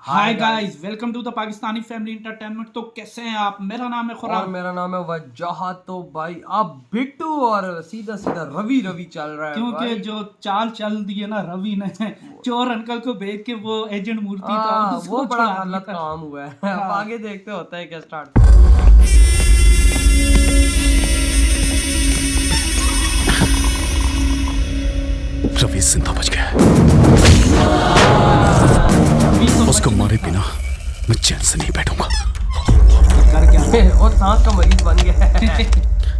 Hi guys, welcome to the Pakistani family entertainment. तो कैसे हैं आप? मेरा नाम है और खुराम। मेरा नाम है वजाहत। तो भाई अब बिट्टू और सीधा सीधा रवि चल रहा है क्योंकि भाई। जो चाल चल दी है ना रवि ने, चोर अंकल को भेज के वो एजेंट मूर्ति था उसको वो बड़ा छुड़ा गलत दिया। काम हुआ है। अब आगे देखते होता है क्या स्टार्ट। रवि जिंदा बच गया। उसको मारे बिना मैं चैन से नहीं बैठूंगा। और सांस का मरीज बन गया है।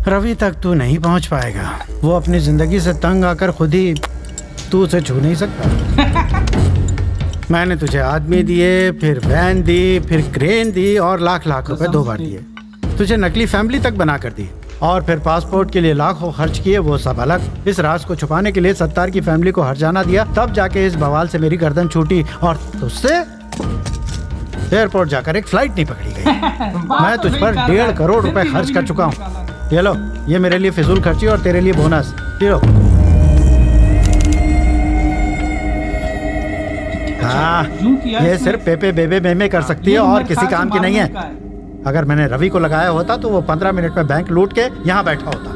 रवि तक तू नहीं पहुंच पाएगा। वो अपनी जिंदगी से तंग आकर खुद ही तू उसे छू नहीं सकता। मैंने तुझे आदमी दिए, फिर वैन दी, फिर क्रेन दी और लाख लाख रुपए 2 बार दिए। तुझे नकली फैमिली तक बना कर दी और फिर पासपोर्ट के लिए लाखों खर्च किए, वो सब अलग। इस राज को छुपाने के लिए सत्तार की फैमिली को हर्जाना दिया, तब जाके इस बवाल से मेरी गर्दन छूटी और तुझसे एयरपोर्ट जाकर एक फ्लाइट नहीं पकड़ी गई। मैं तुझ पर 1.5 करोड़ रुपए खर्च कर चुका हूँ। ये लो, ये मेरे लिए फिजूल खर्ची और तेरे लिए बोनस। ये लो। हाँ, ये सिर्फ पेपे बेबे मेमे कर सकती है और किसी काम की नहीं है। अगर मैंने रवि को लगाया होता तो वो 15 मिनट में बैंक लूट के यहाँ बैठा होता।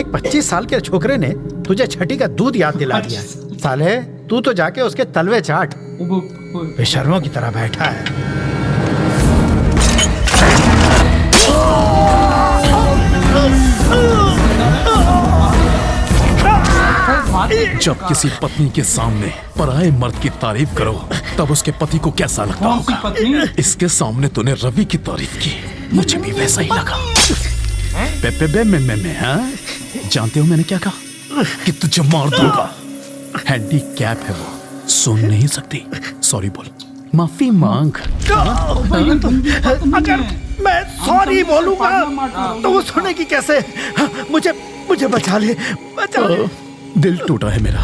एक 25 साल के छोकरे ने तुझे छठी का दूध याद दिला दिया। साले, तू तो जाके उसके तलवे चाट। बेशर्मों की तरह बैठा है। जब किसी पत्नी के सामने पराये मर्द की तारीफ करो तब उसके पति को कैसा लगता होगा? इसके सामने तूने रवि की तारीफ की, मुझे भी वैसा ही लगा। पेपे में हाँ? जानते हो मैंने क्या कहा? कि तुझे मार दूंगा। हैंडीकैप है वो, सुन नहीं सकती। सॉरी बोल, माफी मांग। अगर मैं सॉरी बोलूंगा तो वो सुनेगी कैसे? मुझे बचा ले, बचा ले। दिल टूटा है मेरा।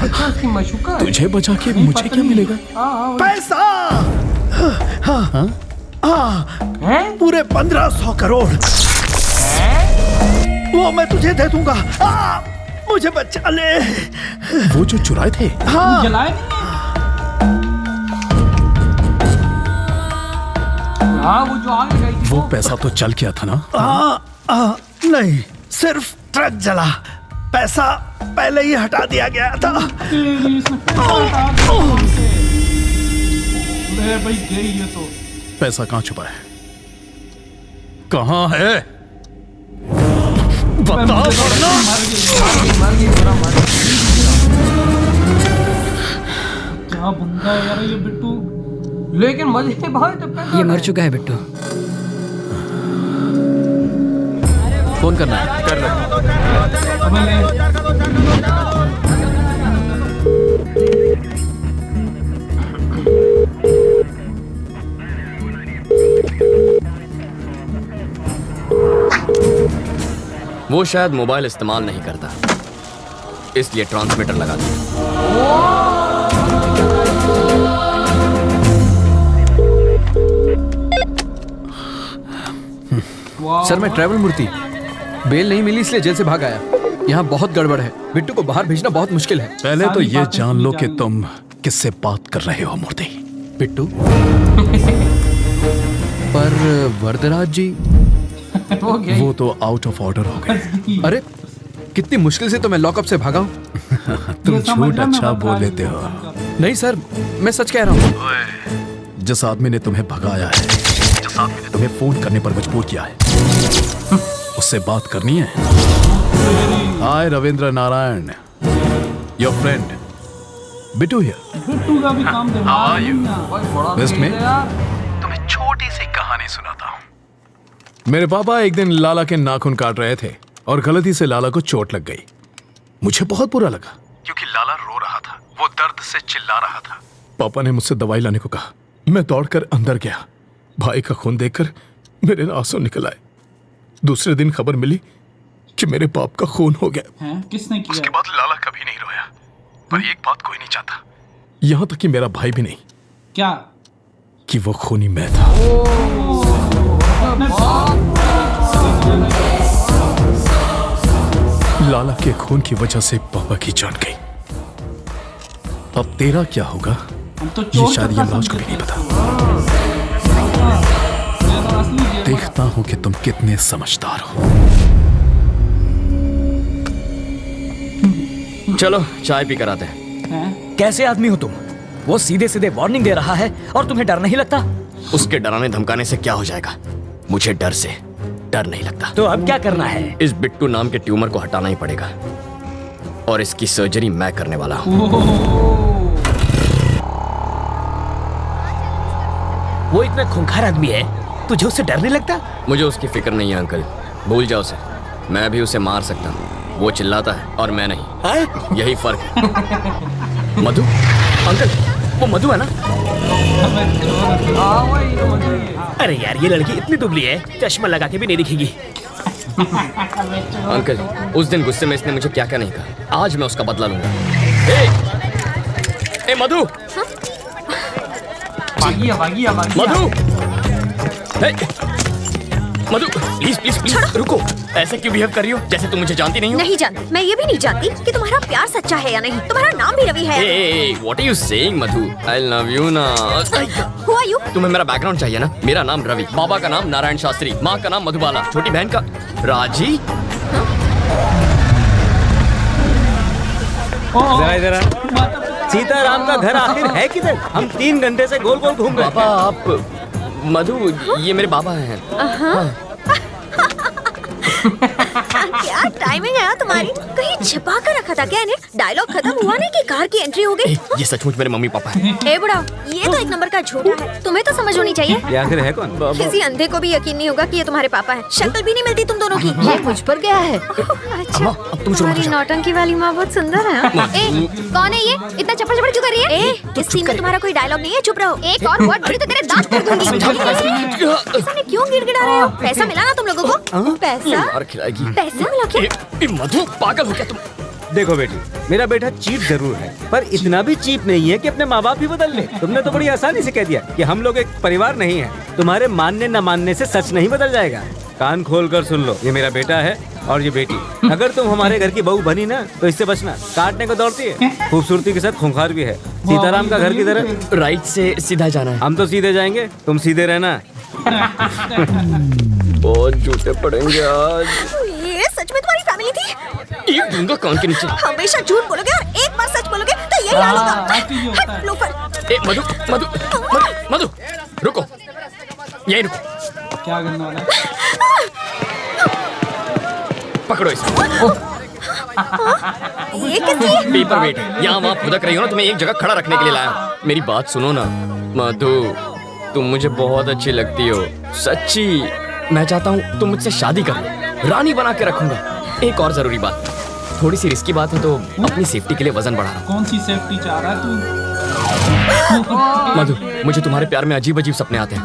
उसकी मशूका है। तुझे बचा के मुझे क्या मिलेगा? पैसा। हैं? पूरे 1500 करोड़ वो मैं तुझे दे दूंगा। मुझे बचा ले। वो जो चुराए थे? हाँ, जलाए हाँ, वो जो आग लगाई थी वो पैसा तो चल गया था ना? नहीं, सिर्फ ट्रक जला। पैसा पहले ही हटा दिया गया था। भाई गई ये तो। पैसा कहाँ छुपा है? कहाँ है? बता वरना। क्या बंदा है यार ये बिट्टू। लेकिन मजे भाई तो ये मर चुका है बिट्टू। फोन करना है। कर लो। वो शायद मोबाइल इस्तेमाल नहीं करता, इसलिए ट्रांसमीटर लगा दिया। सर, मैं ट्रैवल मूर्ति, बेल नहीं मिली इसलिए जेल से भाग आया। यहाँ बहुत गड़बड़ है, बिट्टू को बाहर भेजना बहुत मुश्किल है। पहले तो ये जान लो कि तुम किससे बात कर रहे हो मूर्ति। बिट्टू? पर वरदराज जी? वो तो आउट ऑफ ऑर्डर हो गए। अरे कितनी मुश्किल से तो मैं लॉकअप से भागा हूँ। तुम झूठ अच्छा बोल लेते हो। नहीं सर, मैं सच कह रहा हूँ। जिस आदमी ने तुम्हें भगाया है, जिस आदमी ने तुम्हें फोन करने पर मजबूर किया है, उससे बात करनी है। Hi Ravindra Narayan, your friend Bittu here. Bittu का भी काम दिमाग लिस्ट में तुम्हें छोटी सी कहानी सुनाता हूँ। मेरे पापा एक दिन लाला के नाखून काट रहे थे और गलती से लाला को चोट लग गई। मुझे बहुत बुरा लगा क्योंकि लाला रो रहा था, वो दर्द से चिल्ला रहा था। पापा ने मुझसे दवाई लाने को कहा। मैं दौड़कर अंदर गया। भाई का खून देखकर मेरे आंसू निकल आए। दूसरे दिन खबर मिली कि मेरे बाप का खून हो गया। हैं? किसने किया? उसके बाद लाला कभी नहीं रोया, पर एक बात कोई नहीं चाहता, यहाँ तक कि मेरा भाई भी नहीं, क्या? कि वो खूनी मैं था। लाला के खून की वजह से पापा की जान गई। अब तेरा क्या होगा? हम तो ये चोर शायद का यमराज को भी नहीं पता। देखता हूँ कि तुम कितने समझदार हो। चलो चाय पी कर आते हैं। हैं? कैसे आदमी हो तुम? वो सीधे सीधे वार्निंग दे रहा है और तुम्हें डर नहीं लगता? उसके डराने धमकाने से क्या हो जाएगा? मुझे डर से डर नहीं लगता। तो अब क्या करना है? इस बिट्टू नाम के ट्यूमर को हटाना ही पड़ेगा और इसकी सर्जरी मैं करने वाला हूँ। वो इतना खूंखार आदमी है, तुझे उससे डर नहीं लगता? मुझे उसकी फिक्र नहीं है अंकल, भूल जाओ उसे। मैं भी उसे मार सकता हूँ, वो चिल्लाता है और मैं नहीं। यही फर्क है। मधु अंकल, वो मधु है ना? हाँ वही तो मधु ही है। अरे यार ये लड़की इतनी दुबली है, चश्मा लगा के भी नहीं दिखेगी। अंकल उस दिन गुस्से में इसने मुझे क्या क्या नहीं कहा, आज मैं उसका बदला लूंगा। ए मधु, भागिया मधु, मधु प्लीज प्लीज प्लीज रुको। ऐसे क्यों बिहेव कर रही हो जैसे तुम मुझे जानती नहीं हो? नहीं जानती। मैं ये भी नहीं जानती कि तुम्हारा प्यार सच्चा है या नहीं। तुम्हारा नाम भी रवि है। What are you saying Madhu? I love you ना। Who are you? तुम्हें मेरा बैकग्राउंड चाहिए ना? मेरा नाम रवि, बाबा का नाम नारायण शास्त्री, माँ का नाम मधुबाला, छोटी बहन का राजी। जरा इधर आ। सीताराम का घर आखिर है किधर? हम 3 घंटे से गोल गोल घूम रहे पापा आप मधु, ये मेरे बाबा हैं। क्या टाइमिंग है तुम्हारी? कहीं छिपा कर रखा था क्या इन्हें? डायलॉग खत्म हुआ नहीं कि कार की एंट्री हो गई। ये सचमुच मेरे मम्मी पापा हैं। ए बुढ़ा, ये तो एक नंबर का झूठा है। तुम्हें तो समझ होनी चाहिए। ये आखिर है कौन? किसी अंधे को भी यकीन नहीं होगा कि ये तुम्हारे पापा हैं। शक्ल भी नहीं मिलती तुम दोनों की। ये मुझ पर गया है। अच्छा, अब तुम शुरू तुम्हारी नौटंकी वाली माँ बहुत सुंदर है। ए, कौन है ये? इतना चप्पड़ चप्पड़ क्यों कर रही है? ए, इस सीन में तुम्हारा कोई डायलॉग नहीं है, चुप रहो। एक और वर्ड बोली तो तेरे दांत तोड़ दूंगी। ऐसा क्यों गिड़गिड़ा रहे हो? पैसा मिला ना तुम लोगों को? पैसा? मार खिलाएगी। पैसा मिला क्या? मधु पागल हो क्या तुम? देखो बेटी, मेरा बेटा चीप जरूर है, पर इतना भी चीप नहीं है कि अपने माँ बाप ही बदल ले। तुमने तो बड़ी आसानी से कह दिया कि हम लोग एक परिवार नहीं है। तुम्हारे मानने न मानने से सच नहीं बदल जाएगा। कान खोल कर सुन लो, ये मेरा बेटा है और ये बेटी। अगर तुम हमारे घर की बहू बनी ना तो इससे बचना। काटने को दौड़ती है, खूबसूरती के साथ खूंखार भी है। सीताराम का घर किधर है? राइट से सीधा जाना है। हम तो सीधे जाएंगे, तुम सीधे रहना। बहुत झूठे पड़ेंगे आज। ये सच में तुम्हारी फैमिली थी? ये दूंगा कान के नीचे। हमेशा झूठ बोलोगे और एक बार सच बोलोगे तो यही हाल होगा। हट लोफर। ए मधु मधु मधु मधु रुको, यही रुको। क्या करने वाला है? पकड़ो इसे। ये कैसी है? पेपर वेट है, यहाँ वहाँ फुदक रही हो ना, तुम्हें एक जगह खड़ा रखने के लिए लाया हूँ। मेरी बात सुनो ना मधु, तुम मुझे बहुत अच्छी लगती हो, सच्ची। मैं चाहता हूँ तुम मुझसे शादी कर लो, रानी बना के रखूंगा। एक और जरूरी बात, थोड़ी सी रिस्की बात है तो अपनी सेफ्टी के लिए वजन बढ़ा रहा कौन सी सेफ्टी चाह रहा है तू? हूँ। मधु मुझे तुम्हारे प्यार में अजीब अजीब सपने आते हैं।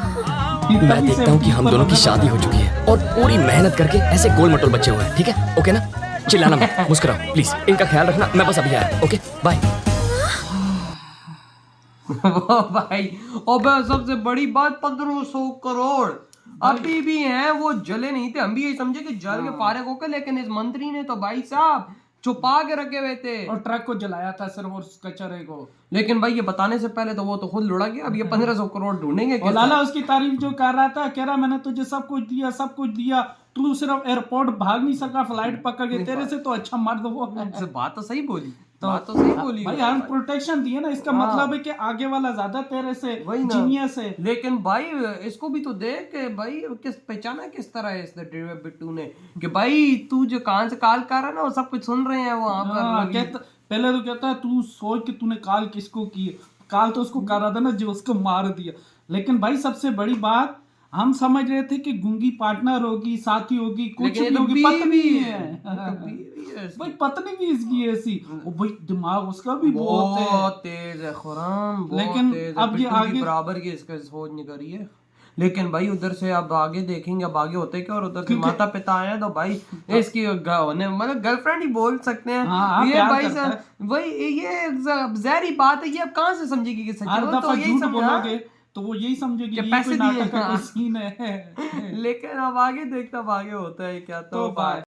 मैं देखता हूँ कि हम दोनों की शादी हो चुकी है और पूरी मेहनत करके ऐसे गोल मटोल बच्चे हुए हैं। ठीक है? ओके ना? चिल्लाना मत, मुस्कुराओ प्लीज। इनका ख्याल रखना, मैं बस अभी आया। Okay bye. भाई अबे सबसे बड़ी बात 1500 करोड़ अभी भी हैं। वो जले नहीं थे, हम भी यही समझे कि जल के फारिग होकर, लेकिन इस मंत्री ने तो भाई साहब छुपा के रखे हुए थे और ट्रक को जलाया था सिर्फ उस कचरे को। लेकिन भाई ये बताने से पहले तो वो तो खुद लुढ़ा गया। अब ये 1500 करोड़ ढूंढेंगे और लाला उसकी तारीफ जो कर रहा था, कह रहा मैंने तुझे सब कुछ दिया, सब कुछ दिया, तू सिर्फ एयरपोर्ट भाग नहीं सका फ्लाइट पकड़ के, तेरे से तो अच्छा मर्द वो है। बात तो सही बोली, बात तो सही बोली भाई हम प्रोटेक्शन दिए ना, इसका मतलब है कि आगे वाला ज्यादा तेरे से जीनियस है। लेकिन भाई इसको भी तो देख के भाई किस पहचाना किस तरह है इसने बिट्टू ने कि भाई तू जो कान से काल कर रहा है ना, वो सब कुछ सुन रहे हैं वहाँ पर। पहले तो कहता है तू सोच कि तूने काल किसको की, काल तो उसको कर रहा था ना जो उसको मार दिया। लेकिन भाई सबसे बड़ी बात, हम समझ रहे थे कि गुंगी पार्टनर होगी, साथी होगी, कुछ नहीं होगी, पत्नी है। भाई पत्नी भी इसकी ऐसी, भाई दिमाग उसका भी बहुत तेज है खुराम, लेकिन अब ये आगे बराबर की इसका सोच नहीं करी है। लेकिन भाई उधर से अब आगे देखेंगे, अब आगे होते क्या, और उधर से माता पिता आए तो भाई इसकी मतलब गर्लफ्रेंड ही बोल सकते हैं। हाँ, ये भाई सर वही ये जहरी बात है। ये अब कहाँ से समझेगी कि सच है? तो यही समझोगे तो वो यही समझेगी कि पैसे नाटक का सीन है। लेकिन अब आगे देखता, अब आगे होता है क्या। तो